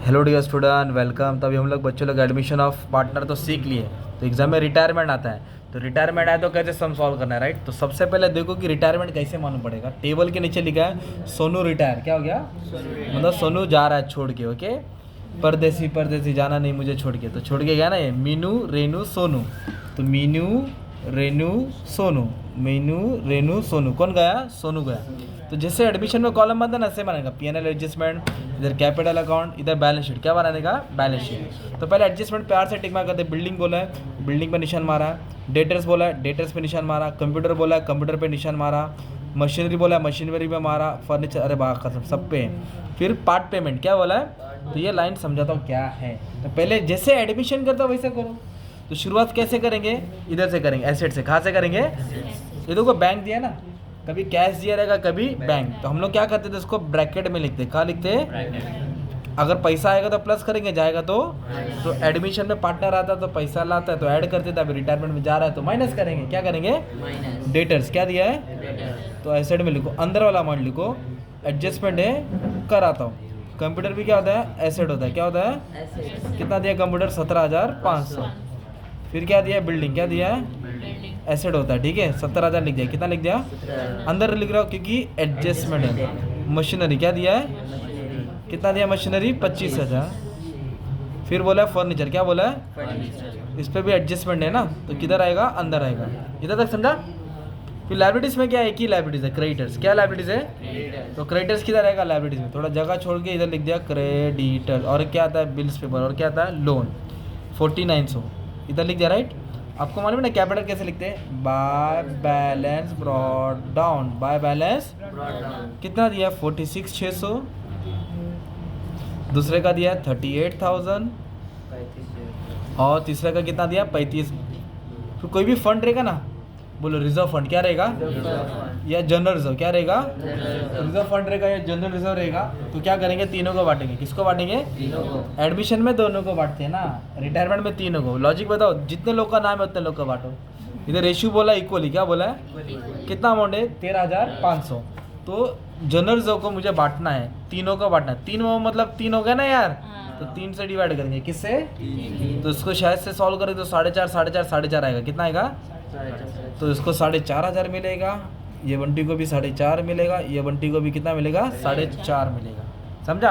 Hello dear student, welcome. तभी हम लोग बच्चों लोग एडमिशन ऑफ पार्टनर तो सीख लिए, तो एग्जाम में रिटायरमेंट आता है। तो रिटायरमेंट आए तो कैसे सम सॉल्व करना है, राइट। तो सबसे पहले देखो कि रिटायरमेंट कैसे मालूम पड़ेगा। टेबल के नीचे लिखा है सोनू रिटायर। क्या हो गया? मतलब सोनू जा रहा है छोड़ के। ओके, परदेसी परदेसी जाना नहीं मुझे छोड़ के, तो छोड़ के गया ना ये मीनू रेनू सोनू। तो मीनू रेनू सोनू, मीनू रेनू सोनू, कौन गया? सोनू गया। तो जैसे एडमिशन में कॉलम बनता है ना, ऐसे बनेगा P&L एडजस्टमेंट, इधर कैपिटल अकाउंट, इधर बैलेंस शीट। क्या बनाने का? Balance sheet. तो पहले एडजस्टमेंट प्यार से टिक मार करते। बिल्डिंग बोला है, बिल्डिंग पे निशान मारा। डेटर्स बोला है, डेटर्स पे निशान मारा। कंप्यूटर बोला है, कंप्यूटर पे निशान मारा। मशीनरी बोला है, मशीनरी पे मारा। फर्नीचर, अरे बात कसम सब पे। फिर पार्ट पेमेंट क्या बोला है, तो ये लाइन समझाता हूँ क्या है। तो पहले जैसे एडमिशन करता हूँ वैसे करो। तो शुरुआत कैसे करेंगे? इधर से करेंगे, एसेट से। कहाँ से करेंगे? ये देखो बैंक दिया ना, कभी कैश दिया रहेगा, कभी बैंक। तो हम लोग क्या करते थे, इसको ब्रैकेट में लिखते। कहाँ लिखते? अगर पैसा आएगा तो प्लस करेंगे, जाएगा तो एडमिशन में पार्टनर आता है तो पैसा लाता है तो ऐड करते थे। अभी रिटायरमेंट में जा रहा है तो माइनस करेंगे। क्या करेंगे? डेटर्स। क्या दिया है? तो एसेट में लिखो, अंदर वाला अमाउंट लिखो। एडजस्टमेंट है कराता हूँ। कंप्यूटर भी क्या होता है? एसेट होता है। क्या होता है? कितना दिया कंप्यूटर? 17,500। फिर क्या दिया? बिल्डिंग। क्या दिया है? एसेट होता है, ठीक है। 17,000 लिख दिया। कितना लिख दिया? अंदर लिख रहा हूँ क्योंकि एडजस्टमेंट है। मशीनरी क्या दिया है? कितना दिया मशीनरी? 25,000। फिर बोला है फर्नीचर। क्या बोला है? इस पर भी एडजस्टमेंट है ना, तो किधर आएगा? अंदर आएगा। इधर तक समझा? फिर लाइब्रेरीज में क्या है? एक ही लाइब्रेरीज है, क्रेडिटर्स। क्या लाइब्रेरीज है? तो क्रेडिटर्स किधर आएगा? लाइब्रेरीज में। थोड़ा जगह छोड़ के इधर लिख दिया क्रेडिटर। और क्या आता है? Bills paper. और क्या आता है? लोन। 4900 इधर लिख दिया, राइट। आपको मालूम है ना कैपिटल कैसे लिखते हैं? By balance brought down. By balance कितना दिया? 46,600। दूसरे का दिया 38,000 और तीसरे का कितना दिया? 35। फिर कोई भी फंड रहेगा ना, बोलो रिजर्व फंड। क्या रहेगा? या जनरल रिजर्व। क्या रहेगा? रिजर्व फंड रहेगा या जनरल रिजर्व रहेगा। तो क्या करेंगे? तीनों को बांटेंगे। किसको बांटेंगे? एडमिशन में दोनों को बांटते हैं ना, रिटायरमेंट में तीनों को। लॉजिक बताओ, जितने लोग का नाम है उतने लोग को बांटो। इधर रेशियो बोला इक्वली। क्या बोला है? कितना अमाउंट है? 13,500। तो जनरल रिजर्व को मुझे बांटना है, तीनों को बांटना है। तीन मतलब 3 हो गया ना यार, तो 3 से डिवाइड करेंगे। किससे? तो इसको शायद से सॉल्व करें तो 4.5 4.5 आएगा। कितना आएगा? तो इसको 4,500 मिलेगा। ये बंटी को भी 4.5 मिलेगा। ये बंटी को भी कितना मिलेगा? 4.5 मिलेगा। समझा?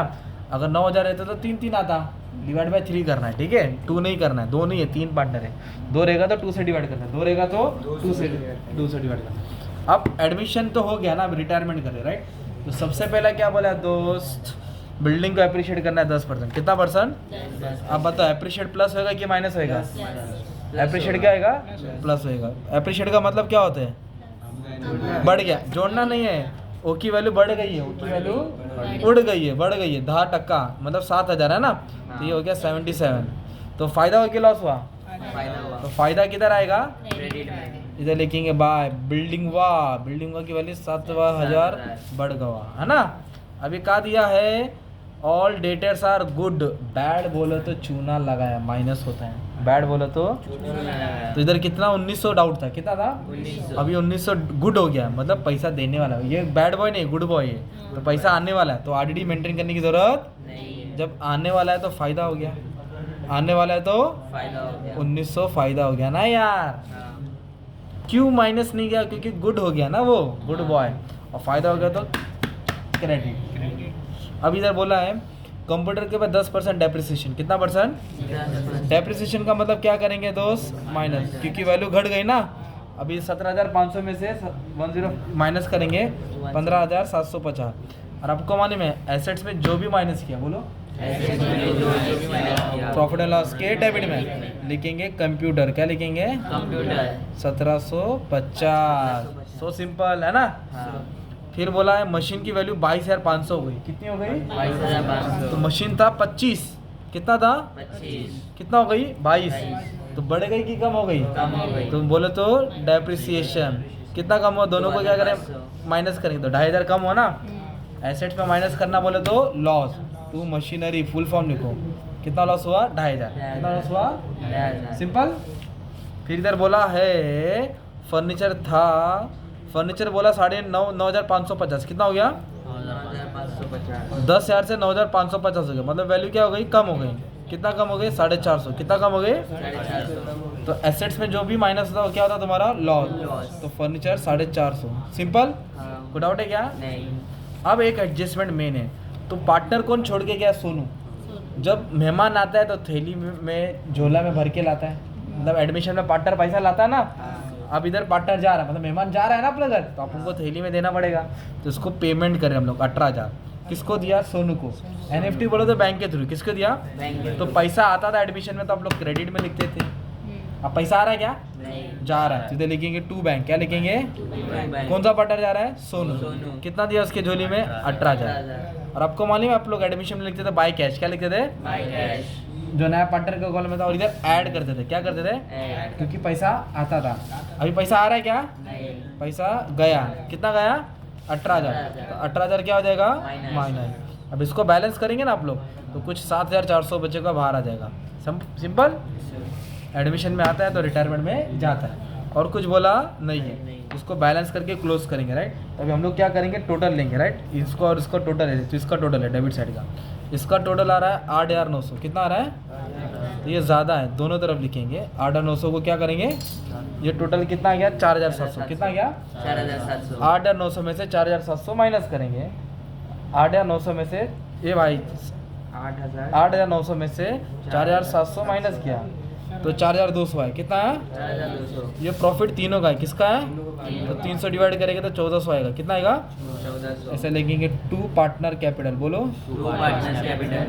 अगर 9,000 रहता तो 3 आता। डिवाइड बाय 3 करना है, ठीक है। 2 नहीं करना है, 2 नहीं है, 3 पार्टनर है। 2 रहेगा तो 2 से डिवाइड करना है, 2 रहेगा तो 2 से डिवाइड करना है। अब एडमिशन तो हो गया ना, अब रिटायरमेंट कर रहे, राइट। तो सबसे पहला क्या बोला दोस्त? बिल्डिंग को अप्रिशिएट करना है 10%। कितना परसेंट? अब बताओ, अप्रिशिएट प्लस होगा कि माइनस होगा? एप्रिशिएट क्या आएगा? प्लस होएगा। एप्रिशिएट का मतलब क्या होता है? बढ़ गया। जोड़ना नहीं है, ओ की वैल्यू बढ़ गई है, ओ की वैल्यू उड़ गई है, बढ़ गई है। 10% मतलब 7,000 है ना, तो ये हो गया 77। तो फायदा हो कि लॉस हुआ? तो फायदा किधर आएगा? इधर लिखेंगे बाय बिल्डिंग वाह, बिल्डिंग वाह की वैल्यू 7,000 बढ़ गया, है ना। अभी क्या दिया है? All debtors are good. Bad बोलो तो चूना लगाया, माइनस होता है। बैड बोलो तो इधर कितना? 1900 डाउट था। कितना था? 1900। अभी 1900 गुड हो गया, मतलब पैसा देने वाला है। ये बैड बॉय नहीं, गुड बॉय है। तो पैसा आने वाला है, तो आरडीडी मेंटेन करने की जरूरत नहीं। जब आने वाला है तो फायदा हो गया, आने वाला है तो फायदा हो गया। 1900 फायदा हो गया ना यार। क्यों माइनस नहीं गया? क्योंकि गुड हो गया ना वो, गुड बॉय। और फायदा हो गया तो क्रेडिट। अब इधर बोला है कंप्यूटर के बाद 10% डेप्रिसिएशन। कितना परसेंट? डेप्रिसिएशन का मतलब क्या करेंगे दोस्त? माइनस, क्योंकि वैल्यू घट गई ना। अभी 17,500 में से 10 माइनस करेंगे 15,750। और आपको मालूम है एसेट्स में जो भी माइनस किया, बोलो प्रॉफिट एंड लॉस के डेबिट में लिखेंगे कंप्यूटर। क्या लिखेंगे? कंप्यूटर 1750। सो सिंपल है ना। फिर बोला है मशीन की वैल्यू 22,500 हो गई। कितनी हो गई? 22,500। तो मशीन था 25, कितना था? 25। कितना हो गई? 22। तो बढ़ गई कि कम हो गई? कम हो गई। तो बोले तो डेप्रिसिएशन कितना कम हुआ? दोनों को क्या करें? माइनस करेंगे तो 2,500 कम हुआ ना। एसेट्स में माइनस करना बोले तो loss. To machinery full form लिखो। कितना लॉस हुआ? 2,500। कितना लॉस हुआ? 2,500। सिंपल। फिर इधर बोला है फर्नीचर था, फर्नीचर बोला 9,550। कितना हो गया? 9,550। 10,000 से 9,550 हो गया, मतलब वैल्यू क्या हो गई, कम हो गई। कितना कम हो गई, 450। कितना कम हो गई, 450। तो एसेट्स में जो भी माइनस होता है वो क्या होता है तुम्हारा, लॉस। तो फर्नीचर 450। सिंपल, हाँ। कोई डाउट है क्या? नहीं। अब एक एडजस्टमेंट मेन है, तो पार्टनर कौन छोड़ के गया, सोनू। जब मेहमान आता है तो थैली में झोला में भर के लाता है, मतलब एडमिशन में पार्टनर पैसा लाता है ना। अब इधर पार्टनर जा रहा है, मतलब मेहमान जा रहा है ना अपने घर, तो अपन को थैली में देना पड़ेगा, तो इसको पेमेंट करें हम लोग 18,000। किसको दिया, सोनू को। एनएफटी बोलो तो बैंक के थ्रू, किसको दिया, बैंक। तो पैसा आता था एडमिशन में तो आप लोग क्रेडिट में लिखते थे, अब पैसा आ रहा है क्या, नहीं। जा रहा है, सीधे लिखेंगे टू बैंक। क्या लिखेंगे, बैंक। कौन सा पार्टनर जा रहा है, सोनू। सोनू। कितना दिया उसके झोली में, 18,000। और आपको मालूम है आप लोग एडमिशन में लिखते थे बाय कैश, क्या लिखते थे, बाय कैश। जो नया पार्टनर का कॉलम में था, और इधर ऐड करते थे, क्या करते थे, ऐड। क्योंकि पैसा आता था। अभी पैसा आ रहा है क्या, नहीं। पैसा गया, कितना गया, 18,000। तो 18,000 क्या हो जाएगा, माइनस। माइनस। अब इसको बैलेंस करेंगे ना आप लोग, तो कुछ 7,400 बच्चे का बाहर आ जाएगा। सिंपल, एडमिशन में आता है तो रिटायरमेंट में जाता है, और कुछ बोला नहीं है। इसको बैलेंस करके क्लोज करेंगे, राइट। तो अभी हम लोग क्या करेंगे, टोटल लेंगे, राइट। इसको और इसका टोटल है, तो इसका टोटल है डेबिट साइड का, इसका टोटल आ रहा है 8,900। कितना आ रहा है, तो ये ज़्यादा है, दोनों तरफ लिखेंगे। 8,900 को क्या करेंगे, ये टोटल कितना आ गया, 4,700। कितना आ गया, 4,700। 8,900 में से 4,700 माइनस करेंगे। 8,900 में से, ये भाई 8,000। 8,900 में से 4,700 माइनस किया तो 4,200 है। कितना है, 4,200। ये प्रॉफिट तीनों का है, किसका है, तो 300 डिवाइड करेंगे तो 1,400 आएगा। कितना आएगा, 1,400। ऐसे लिखेंगे टू पार्टनर कैपिटल, बोलो, to partners capital.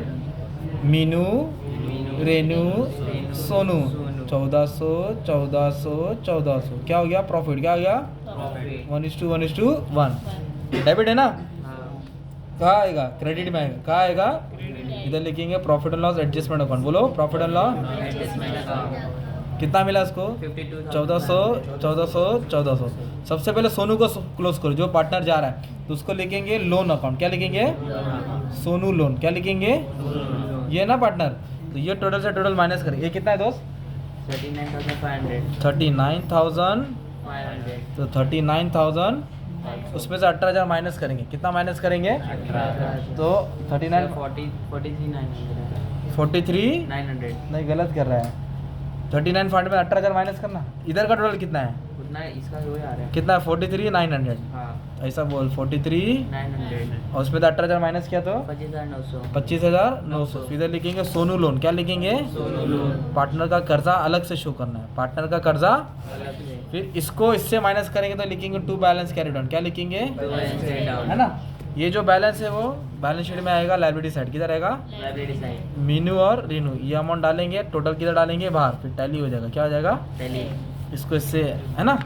Meenu, Renu, Sonu. 1,400, 1,400, 1,400 क्या हो गया, प्रॉफिट क्या हो गया, प्रॉफिट। 1:1 डेबिट है ना। हाँ। कहाँ आएगा, क्रेडिट में आएगा, कहाँ आएगा, इधर लिखेंगे profit and loss adjustment account, बोलो profit and loss. Adjustment account. कितना मिला इसको, 52,000। 1,400। सबसे पहले सोनू को क्लोज करो, जो पार्टनर जा रहा है, तो उसको लिखेंगे लोन अकाउंट। क्या लिखेंगे, सोनू लोन। क्या लिखेंगे, ये ना पार्टनर, तो ये टोटल से टोटल माइनस करेंगे। ये कितना है दोस्त, 39,500। 39,500। 500। तो 39,000 उसमें से 18,000 माइनस करेंगे। कितना माइनस करेंगे, 18,000। तो 39 43,900। 43 900। नहीं, गलत कर रहा है। 39,500 में 18,000 माइनस करना। इधर का टोटल कितना है, उतना इसका वो आ रहा है। कितना है, 43,900। हाँ। ऐसा बोल, 43 900। और उसमें तो 18,000 माइनस किया तो 25,900। 25,900। इधर लिखेंगे सोनू लोन। क्या लिखेंगे, सोनू लोन। पार्टनर का कर्जा अलग से शो करना है, पार्टनर का कर्जा। अलग से। फिर इसको इससे माइनस करेंगे तो लिखेंगे टू बैलेंस कैरी डाउन। क्या लिखेंगे, बैलेंस कैरी डाउन। है ना। ये जो बैलेंस है वो बैलेंस शीट में आएगा, लायबिलिटी साइड किधर आएगा, लाइब्रेरी साइड। मीनू और रीनू, ये अमाउंट डालेंगे, टोटल किधर डालेंगे, बाहर, फिर टैली हो जाएगा। क्या हो जाएगा, टैली। इसको इससे, है ना,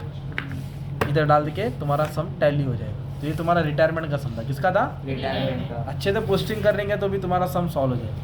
इधर डाल के तुम्हारा सम टैली हो जाएगा। तो ये तुम्हारा रिटायरमेंट का सम था, किसका था, रिटायरमेंट का। अच्छे से पोस्टिंग कर लेंगे तो भी तुम्हारा सम सॉल्व हो जाएगा।